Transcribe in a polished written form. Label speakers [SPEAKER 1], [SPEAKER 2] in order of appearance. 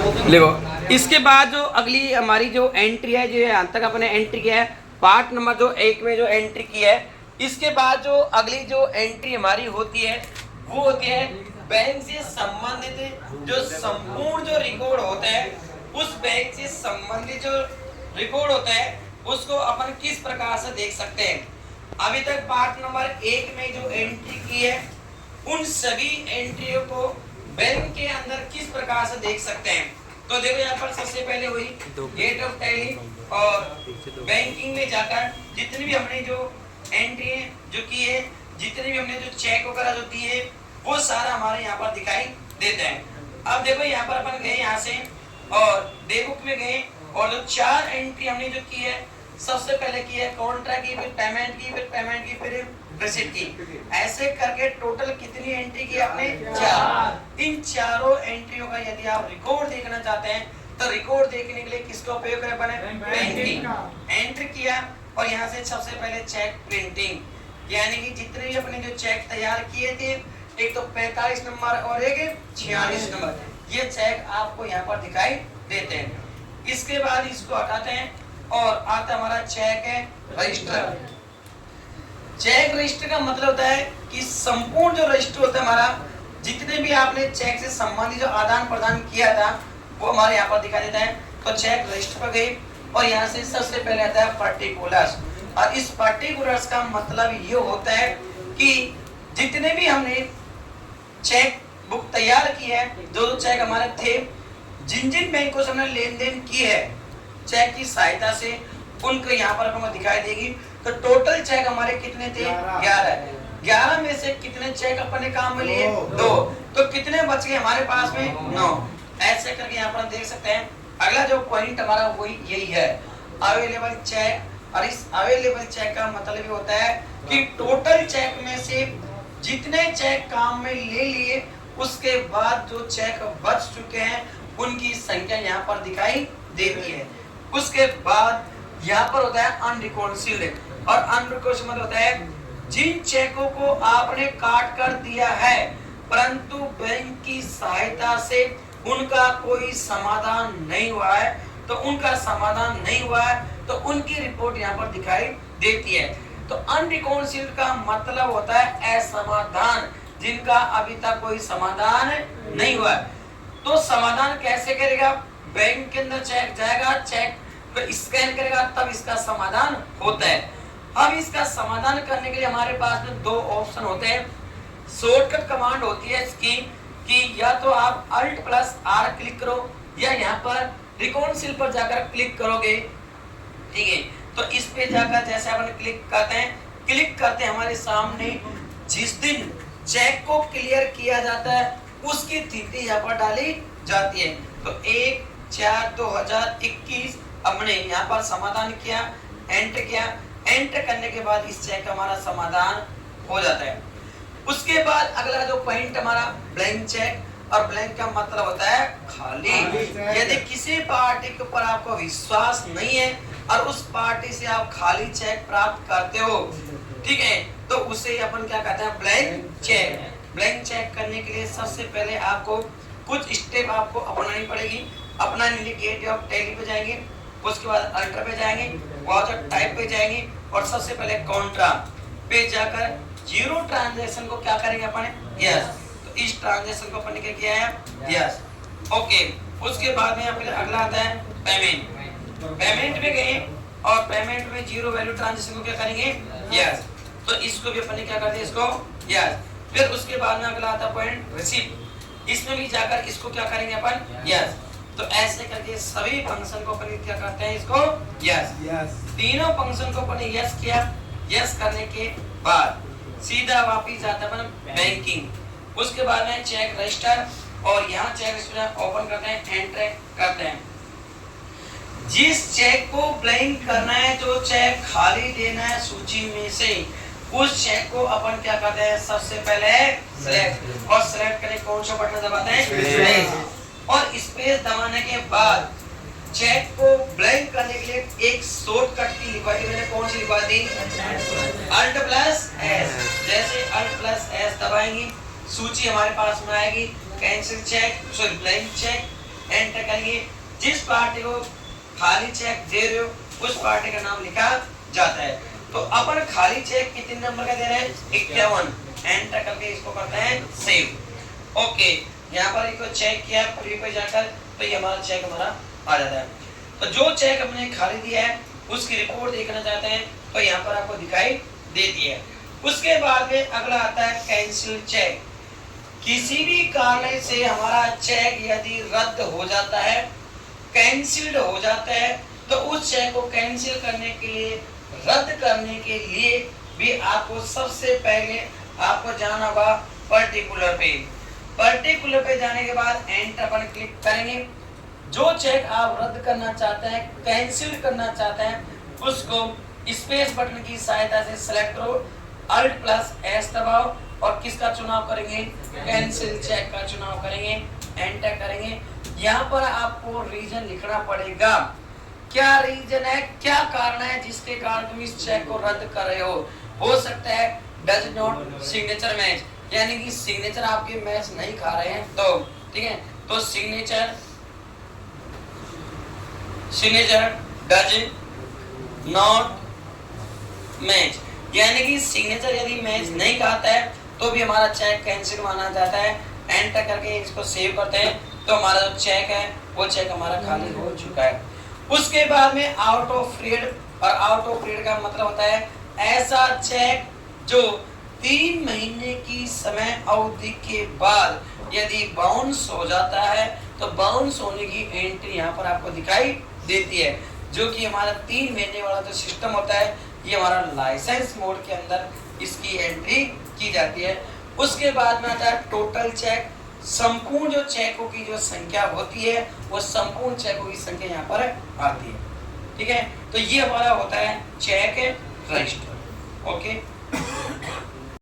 [SPEAKER 1] देखो इसके बाद जो अगली हमारी जो एंट्री है, जो यहाँ तक अपने एंट्री किया है पार्ट नंबर जो 1 में जो एंट्री की है, इसके बाद जो अगली जो एंट्री हमारी होती है वो होती है बैंक से संबंधित जो संपूर्ण जो रिकॉर्ड होता है, उस बैंक से संबंधित जो रिकॉर्ड होता है उसको अपन किस प्रकार से देख सकते हैं। अभी तक पार्ट नंबर 1 में जो एंट्री की है उन सभी एंट्रियों को बैंक के अंदर किस प्रकार से देख सकते हैं। तो देखो यहाँ पर सबसे पहले हुई गेट ऑफ टैली और बैंकिंग में जाकर जितनी भी हमने जो एंट्री जो की है, जितनी भी हमने जो चेक वगैरह जो दी है वो सारा हमारे यहाँ पर दिखाई देता है। अब देखो यहाँ पर अपन गए यहाँ से और डे बुक में गए और जो 4 एंट्री हमने जो की है, सबसे पहले की है कॉन्ट्रैक्ट की, फिर पेमेंट की, फिर पेमेंट की, फिर रिसीट की। ऐसे करके टोटल कितनी एंट्री की आपने? 4। इन चारों एंट्रियों का यदि आप रिकॉर्ड देखना चाहते हैं तो रिकॉर्ड देखने के लिए किसका उपयोग करें? बैंकिंग। एंट्री किया और यहाँ से सबसे पहले चेक प्रिंटिंग, यानी कि जितने भी अपने जो चेक तैयार किए थे, एक तो 45 नंबर और एक 46 नंबर, ये चेक आपको यहाँ पर दिखाई देते हैं। इसके बाद इसको हटाते हैं और आता हमारा चेक है रजिस्टर। चेक रजिस्टर का मतलब होता है कि संपूर्ण जो रजिस्टर होता है हमारा, जितने भी आपने चेक से संबंधित जो आदान प्रदान किया था वो हमारे यहाँ पर दिखाई देता है। तो चेक रजिस्टर पर गई और यहाँ से सबसे पहले आता है पर्टिकुलर्स, और इस पर्टिकुलर्स का मतलब ये होता है कि जितने भी हमने चेक बुक तैयार की है, जो चेक हमारे थे, जिन जिन बैंकों से हमने लेन देन की है चेक की सहायता से, उनको यहाँ पर आपको दिखाई देगी। तो टोटल चेक हमारे कितने थे? 11 में से कितने चेक अपने काम में लिए? 2। तो कितने बच गए हमारे पास में? 9। ऐसे करके यहाँ पर हम देख सकते हैं। अगला जो पॉइंट हमारा वही यही है, अवेलेबल चेक। और इस अवेलेबल चेक का मतलब ये होता है कि टोटल चेक में से जितने चेक काम में ले लिए उसके बाद जो चेक बच चुके हैं उनकी संख्या यहाँ पर दिखाई देती है। उसके बाद यहाँ पर होता है अनरिकॉन्सिल्ड, और अनरिकॉन्सिल्ड मतलब होता है जिन चेकों को आपने काट कर दिया है परंतु बैंक की सहायता से उनका कोई समाधान नहीं हुआ है, तो उनका समाधान नहीं हुआ है तो उनकी रिपोर्ट यहाँ पर दिखाई देती है। तो अनरिकॉन्सिल्ड का मतलब होता है असमाधान, जिनका अभी तक कोई समाधान नहीं हुआ है। तो समाधान कैसे करेगा? बैंक के अंदर चेक जाएगा, चेक को स्कैन करेगा, तब इसका समाधान होता है। अब इसका समाधान करने के लिए हमारे पास में 2 ऑप्शन होते हैं। शॉर्टकट कमांड होती है इसकी कि या तो आप Alt+R क्लिक करो या यहाँ पर रिकॉन्सिल पर जाकर क्लिक करोगे, ठीक है। तो इस पे जाकर जैसे अपन क्लिक करते हैं हमारे सामने जिस दिन चेक को क्लियर किया जाता है उसकी तिथि यहाँ पर डाली जाती है। तो 1/4/2021 हमने यहाँ पर समाधान किया, एंटर किया। एंटर करने के बाद इस चेक का हमारा समाधान हो जाता है। उसके बाद अगला जो पॉइंट हमारा ब्लैंक चेक, और ब्लैंक का मतलब होता है खाली। यदि किसी पार्टी के ऊपर आपको विश्वास नहीं है और उस पार्टी से आप खाली चेक प्राप्त करते हो, ठीक है, तो उसे अपन क्या कहते हैं? Blank cheque. ब्लैंक चेक करने के लिए सबसे पहले आपको कुछ स्टेप आपको अपनानी पड़ेगी। अपनाने के लिए गेट ऑफ टैली पे जाएंगे, उसके बाद अल्टर पे जाएंगे, वाउचर टाइप पे जाएंगे और सबसे पहले कॉन्ट्रा पे जाकर जीरो ट्रांजैक्शन को क्या करेंगे अपन? यस। तो इस ट्रांजैक्शन को अपन ने क्या किया है? Yes, okay. उसके बाद में फिर अगला आता है पेमेंट। पेमेंट में गए और पेमेंट में जीरो वैल्यू ट्रांजैक्शन को क्या करेंगे? यस। तो इसको भी अपन ने क्या कर दिया? इसको यस। फिर उसके बाद में अगला आता है पॉइंट रिसीप्ट। इसमें भी जाकर इसको क्या करेंगे अपन? यस। तो ऐसे करके सभी फंक्शन को अपन क्या करते हैं? इसको यस। तीनों फंक्शन को अपन यस किया। यस करने के बाद सीधा वापस जाता है अपन बैंकिंग। उसके बाद में चेक रजिस्टर, और यहाँ चेक रजिस्टर ओपन करते हैं, एंटर करते हैं। जिस चेक को ब्लैंक करना है, जो चेक खाली देना है सूची में से, उस चेक को अपन क्या करते हैं? सबसे पहले सिलेक्ट, और सिलेक्ट करके कौन सा बटन दबाते हैं? और स्पेस दबाने के बाद चेक को ब्लैंक करने के लिए एक शॉर्टकट की लिखवाई मैंने, कौन सी लिखवा दी? Alt+S। जैसे Alt+S दबाएंगे सूची हमारे पास में आएगी, cancel cheque, sorry blank cheque, enter करेंगे। जिस पार्टी को खाली चेक दे रहे हो उस पार्टी का नाम लिखा जाता है। तो अपन खाली चेक कितने नंबर का दे रहे हैं, 51, एंटर करके इसको करते हैं सेव। ओके, यहाँ पर इसको चेक किया प्री पे जाकर, तो ये हमारा चेक हमारा आ जाता है। तो जो चेक हमने खाली दिया है उसकी रिपोर्ट देखना चाहते हैं तो यहाँ पर आपको दिखाई देती है। उसके बाद में अगला आता है कैंसिल चेक। किसी भी कारण से हमारा चेक यदि रद्द हो जाता है, कैंसिल्ड हो जाता है, तो उस चेक को कैंसिल करने के लिए, रद्द करने के लिए भी आपको सबसे पहले आपको जाना होगा पर्टिकुलर पे। पर्टिकुलर पे जाने के बाद एंटर पर क्लिक करेंगे। जो चेक आप रद्द करना चाहते हैं, कैंसिल करना चाहते हैं, उसको स्पेस बटन की सहायता से सेलेक्ट करो, अल्ट प्लस एस दबाओ और किसका चुनाव करेंगे, कैंसिल चेक का चुनाव करेंगे, एंटर करेंगे। यहाँ पर आपको रीजन लिखना पड़ेगा, क्या रीजन है, क्या कारण है जिसके कारण तुम इस चेक को रद्द कर रहे हो सकता है डज नॉट सिग्नेचर मैच, यानी कि सिग्नेचर आपके मैच नहीं खा रहे हैं, तो ठीक है, तो सिग्नेचर डज नॉट मैच, यानी कि सिग्नेचर यदि मैच नहीं खाता है तो भी हमारा चेक कैंसिल माना जाता है। एंटर करके इसको सेव करते हैं तो हमारा जो चेक है वो चेक हमारा खाली हो चुका है। उसके बाद में आउट ऑफ पीरियड, और आउट ऑफ पीरियड का मतलब होता है ऐसा चेक जो 3 महीने की समय अवधि के बाद यदि बाउंस हो जाता है, तो बाउंस होने की एंट्री यहाँ पर आपको दिखाई देती है, जो कि हमारा 3 महीने वाला जो सिस्टम होता है ये हमारा लाइसेंस मोड के अंदर इसकी एंट्री की जाती है। उसके बाद में आता है टोटल चेक, संपूर्ण जो चेकों की जो संख्या होती है वो संपूर्ण चेकों की संख्या यहाँ पर आती है। ठीक है, तो ये हमारा होता है चेक रजिस्टर। ओके।